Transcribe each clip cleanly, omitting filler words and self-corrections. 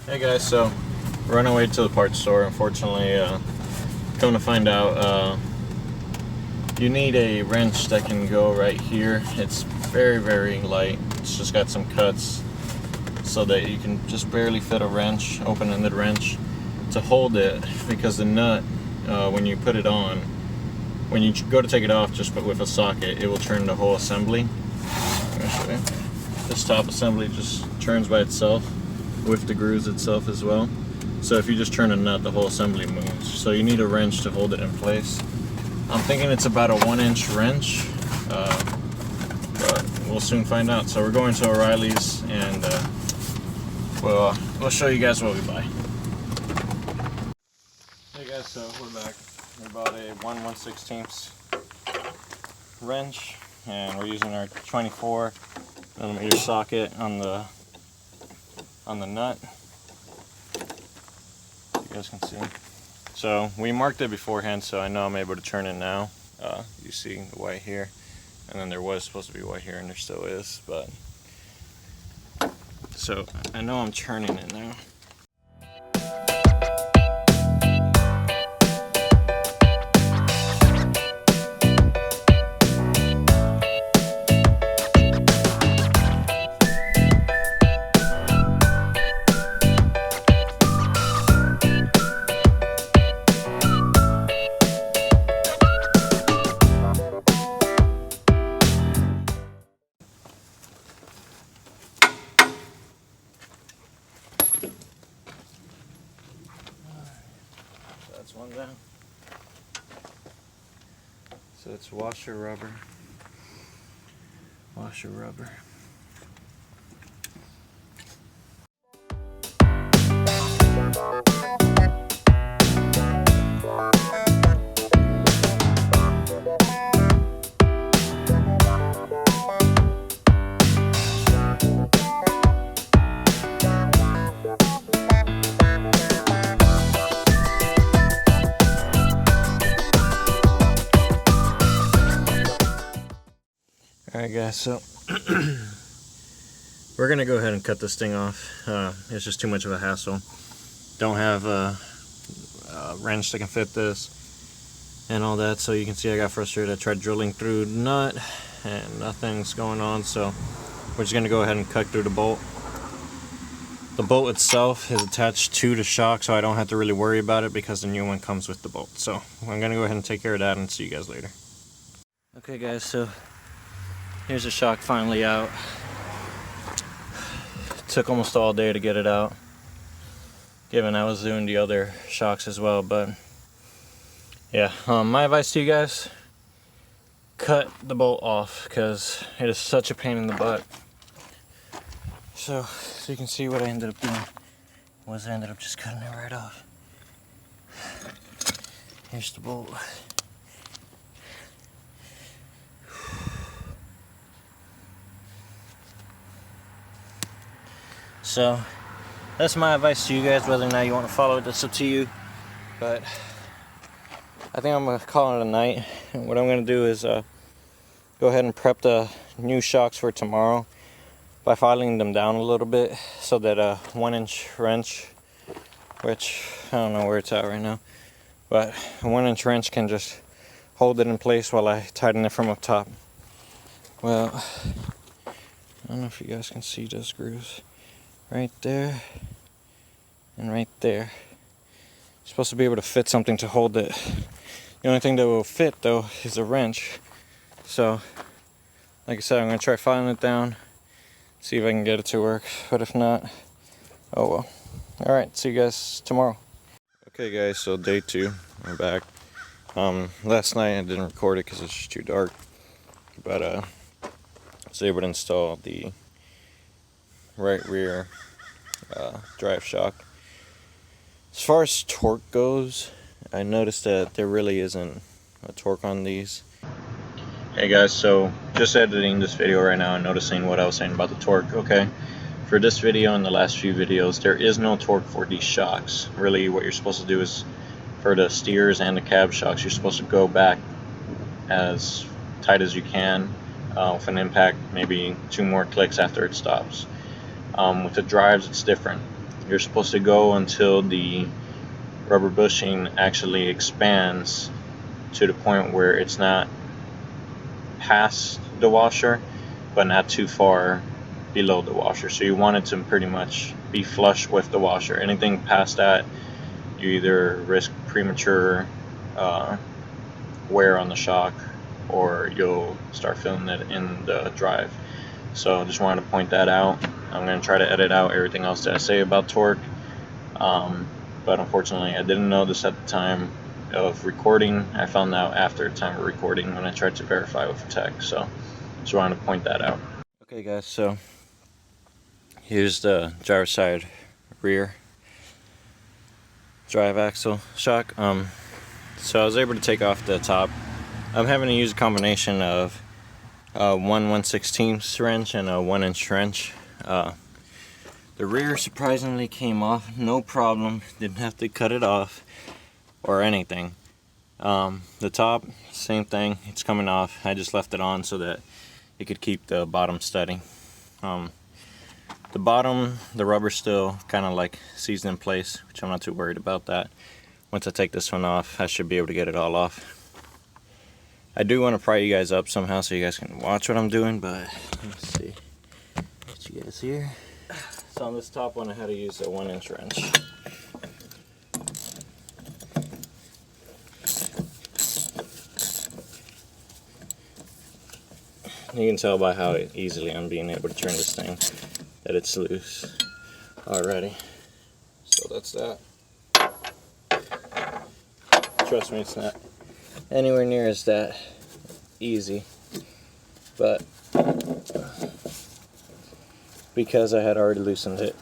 Hey guys, so we're on our way to the parts store. Unfortunately, come to find out, you need a wrench that can go right here. It's very light. It's just got some cuts so that you can just barely fit a wrench, open-ended wrench, to hold it, because the nut, when you put it on, when you go to take it off just with a socket, it will turn the whole assembly. Let me show you. This top assembly just turns by itself with the grooves itself as well. So if you just turn a nut, the whole assembly moves. So you need a wrench to hold it in place. I'm thinking it's about a 1-inch wrench, but we'll soon find out. So we're going to O'Reilly's, and we'll show you guys what we buy. Hey guys, so we're back. We bought a 1/1/16 wrench, and we're using our 24mm socket on the nut. You guys can see. So we marked it beforehand, so I know I'm able to turn it now. You see the white here, and then there was supposed to be white here, and there still is. But so I know I'm turning it now. That's one down. So it's washer rubber. Washer rubber. Alright guys, so we're gonna go ahead and cut this thing off. It's just too much of a hassle. Don't have a wrench that can fit this and all that, so you can see I got frustrated. I tried drilling through the nut and nothing's going on, so we're just gonna go ahead and cut through the bolt. The bolt itself is attached to the shock, so I don't have to really worry about it because the new one comes with the bolt. So I'm gonna go ahead and take care of that and see you guys later. Okay guys, so here's the shock finally out. Took almost all day to get it out, given I was doing the other shocks as well. But yeah, my advice to you guys, cut the bolt off, because it is such a pain in the butt. So you can see what I ended up doing was I ended up just cutting it right off. Here's the bolt. So that's my advice to you guys. Whether or not you want to follow it, that's up to you. But I think I'm going to call it a night. And what I'm going to do is go ahead and prep the new shocks for tomorrow by filing them down a little bit, so that a 1-inch wrench, which I don't know where it's at right now, but a 1-inch wrench can just hold it in place while I tighten it from up top. Well, I don't know if you guys can see those grooves. Right there and right there. You're supposed to be able to fit something to hold it. The only thing that will fit though is a wrench. So like I said, I'm going to try filing it down, see if I can get it to work, but if not, oh well. Alright, see you guys tomorrow. Okay guys, so day 2, I'm back. Last night I didn't record it because it's just too dark, but I was able to install the right rear drive shock. As far as torque goes, I noticed that there really isn't a torque on these. Hey guys, so just editing this video right now and noticing what I was saying about the torque. Okay, for this video and the last few videos, there is no torque for these shocks. Really what you're supposed to do is, for the steers and the cab shocks, you're supposed to go back as tight as you can with an impact, maybe 2 more clicks after it stops. With the drives, it's different. you're supposed to go until the rubber bushing actually expands to the point where it's not past the washer but not too far below the washer. So you want it to pretty much be flush with the washer. Anything past that, you either risk premature wear on the shock, or you'll start feeling it in the drive. So just wanted to point that out. I'm going to try to edit out everything else that I say about torque, but unfortunately I didn't know this at the time of recording. I found out after the time of recording when I tried to verify with the tech. So just wanted to point that out. Okay guys, so here's the driver's side rear drive axle shock. So I was able to take off the top. I'm having to use a combination of 1/1/16 wrench and a 1-inch wrench. The rear surprisingly came off, no problem. Didn't have to cut it off or anything. The top, same thing. It's coming off. I just left it on so that it could keep the bottom steady. The bottom, the rubber's still kind of like seized in place, which I'm not too worried about that. Once I take this one off, I should be able to get it all off. I do want to pry you guys up somehow so you guys can watch what I'm doing, but let's see. Get you guys here. So on this top one, I had to use a 1-inch wrench. You can tell by how easily I'm being able to turn this thing that it's loose already. So that's that. Trust me, it's not anywhere near as that easy, but because I had already loosened it,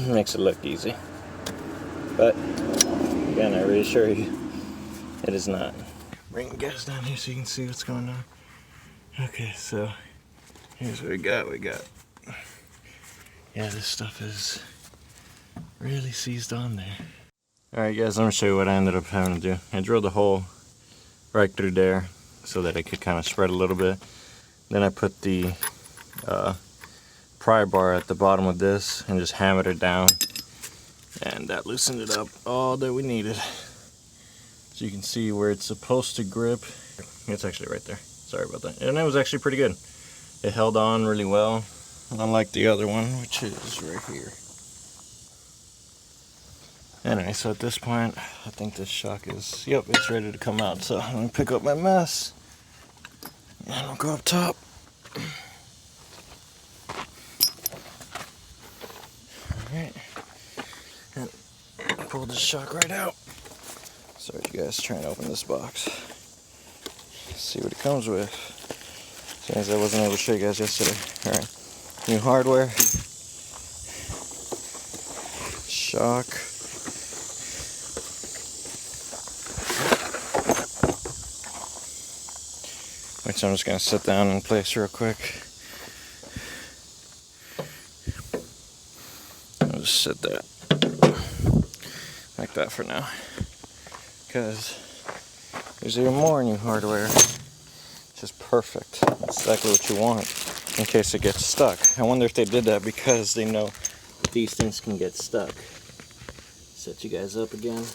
makes it look easy. But again, I reassure you, it is not. Bring the gas down here so you can see what's going on. Okay, so here's what we got. Yeah, this stuff is really seized on there. Alright guys, let me show you what I ended up having to do. I drilled a hole right through there so that it could kind of spread a little bit. Then I put the pry bar at the bottom of this and just hammered it down, and that loosened it up all that we needed. So you can see where it's supposed to grip. It's actually right there. Sorry about that. And it was actually pretty good. It held on really well, unlike the other one, which is right here. Anyway, so at this point, I think this shock is, yep, it's ready to come out. So I'm going to pick up my mess, and I'll go up top. Alright, and pull this shock right out. Sorry you guys, trying to open this box. See what it comes with. Since I wasn't able to show you guys yesterday. Alright, new hardware, shock, which I'm just going to sit down in place real quick. I'll just sit that like that for now, because there's even more new hardware. It's just perfect. That's exactly what you want in case it gets stuck. I wonder if they did that because they know these things can get stuck. Set you guys up again.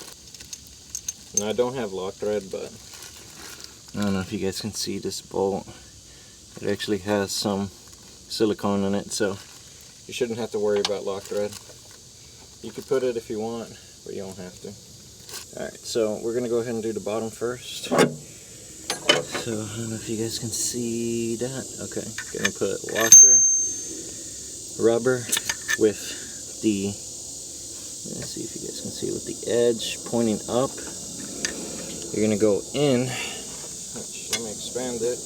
Now I don't have lock thread, but I don't know if you guys can see this bolt. It actually has some silicone in it, so you shouldn't have to worry about lock thread. You could put it if you want, but you don't have to. Alright, so we're going to go ahead and do the bottom first. So, I don't know if you guys can see that. Okay, going to put washer, rubber with the, let's see if you guys can see it, with the edge pointing up. You're going to go in. Let me expand it.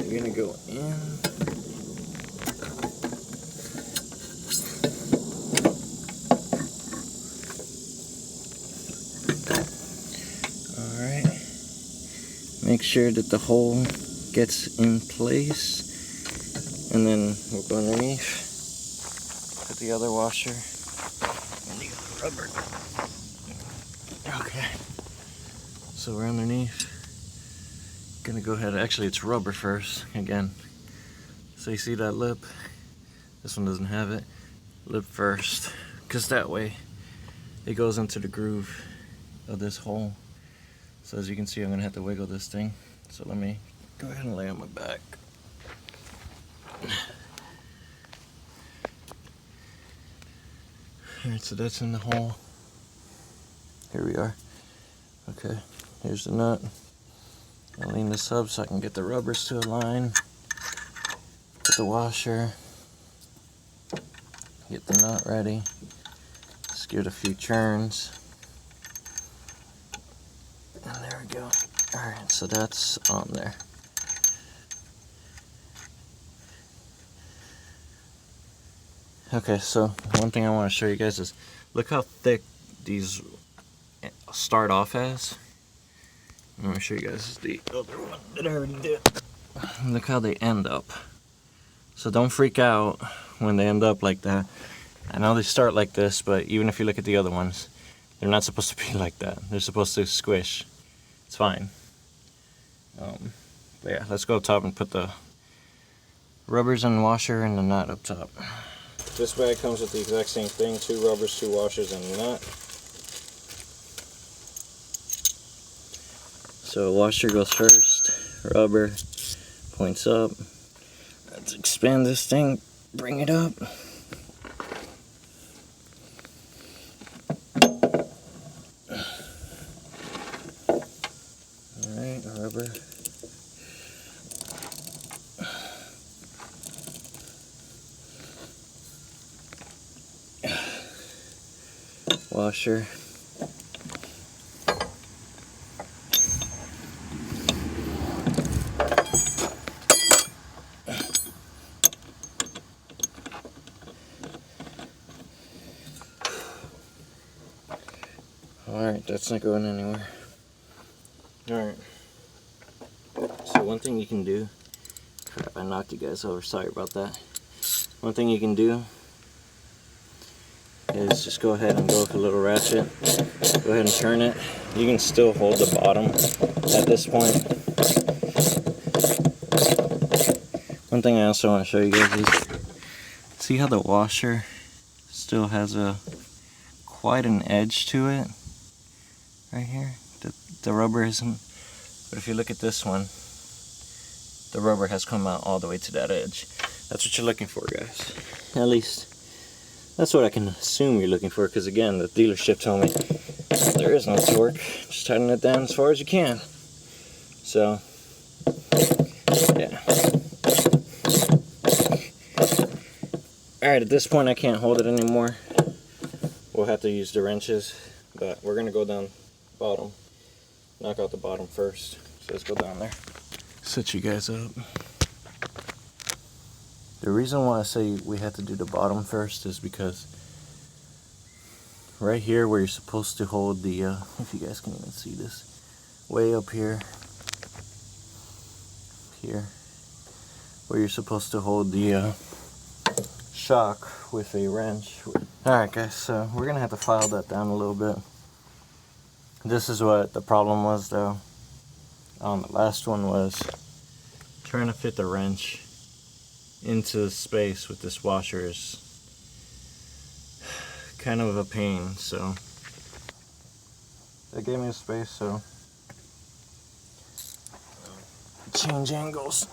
You're going to go in. Make sure that the hole gets in place, and then we'll go underneath, put the other washer and the other rubber. Okay, so we're underneath. Gonna go ahead, actually it's rubber first, again. So you see that lip? This one doesn't have it. lip first, because that way it goes into the groove of this hole. So as you can see, I'm gonna have to wiggle this thing. So let me go ahead and lay on my back. Alright, so that's in the hole. Here we are. Okay, here's the nut. I'll lean this up so I can get the rubbers to align. Put the washer. Get the nut ready. Just give it a few turns. And there we go. Alright, so that's on there. Okay, so one thing I want to show you guys is look how thick these start off as. I'm going to show you guys the other one that I already did. Look how they end up. So don't freak out when they end up like that. I know they start like this, but even if you look at the other ones, they're not supposed to be like that. They're supposed to squish. It's fine. But yeah, let's go up top and put the rubbers and washer and the nut up top. This bag comes with the exact same thing, 2 rubbers, 2 washers, and a nut. So washer goes first, rubber points up. Let's expand this thing, bring it up. Alright, rubber. Washer. Alright, that's not going anywhere. Alright. So one thing you can do, crap, I knocked you guys over, sorry about that. One thing you can do is just go ahead and go with a little ratchet. Go ahead and turn it. You can still hold the bottom at this point. One thing I also want to show you guys is, see how the washer still has quite an edge to it right here. The rubber isn't, but if you look at this one, the rubber has come out all the way to that edge. That's what you're looking for, guys. At least that's what I can assume you're looking for, because again, the dealership told me there is no torque, just tighten it down as far as you can. So yeah. Alright, at this point I can't hold it anymore. We'll have to use the wrenches, but we're gonna go down bottom, knock out the bottom first. So let's go down there. Set you guys up. The reason why I say we have to do the bottom first is because right here where you're supposed to hold the, if you guys can even see this, way up here, where you're supposed to hold the shock with a wrench. Alright guys, so we're going to have to file that down a little bit. This is what the problem was though. The last one was trying to fit the wrench into space with this washer is kind of a pain, so that gave me a space, so change angles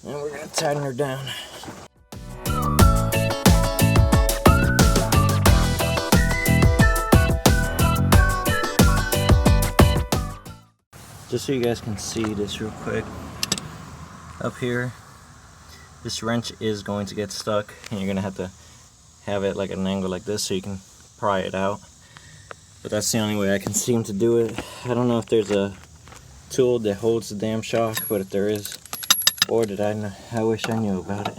and we're gonna tighten her down. Just so you guys can see this real quick, up here, this wrench is going to get stuck and you're going to have it like at an angle like this so you can pry it out. But that's the only way I can seem to do it. I don't know if there's a tool that holds the damn shock, but if there is, boy did I know, I wish I knew about it.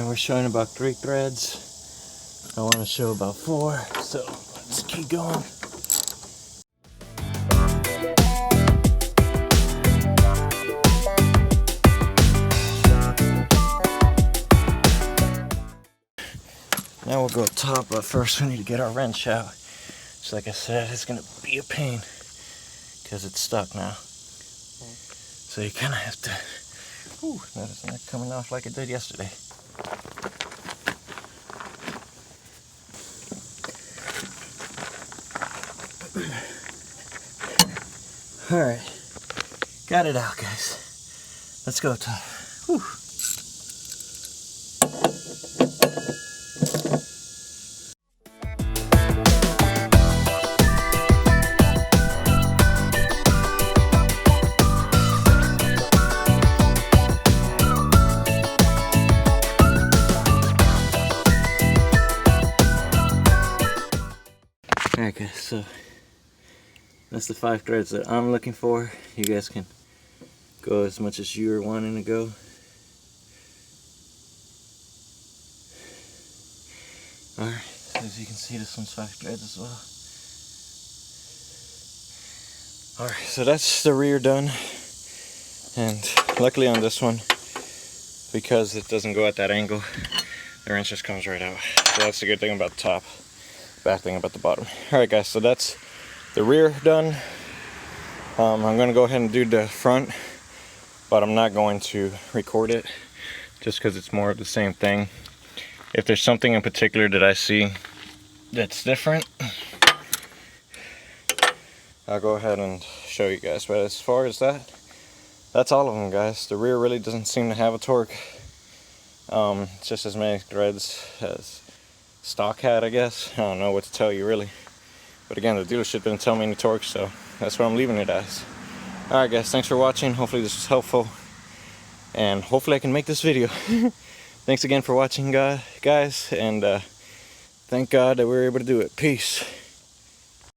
We're showing about 3 threads. I want to show about 4, so let's keep going. Now we'll go up top, but first we need to get our wrench out. So like I said, it's gonna be a pain because it's stuck now. So you kind of have to, whew, that is not coming off like it did yesterday. Alright, got it out, guys. Let's go top. Whew. Alright guys, so that's the 5 threads that I'm looking for. You guys can go as much as you're wanting to go. Alright, so as you can see, this one's 5 threads as well. Alright, so that's the rear done. And luckily on this one, because it doesn't go at that angle, the wrench just comes right out. So that's the good thing about the top, bad thing about the bottom. Alright guys, so that's the rear done. I'm going to go ahead and do the front, but I'm not going to record it just because it's more of the same thing. If there's something in particular that I see that's different, I'll go ahead and show you guys. But as far as that, that's all of them, guys. The rear really doesn't seem to have a torque. It's just as many threads as stock had, I guess. I don't know what to tell you really. But again, the dealership didn't tell me any torque, so that's what I'm leaving it as. Alright guys, thanks for watching. Hopefully this was helpful. And hopefully I can make this video. Thanks again for watching, guys. And thank God that we were able to do it. Peace.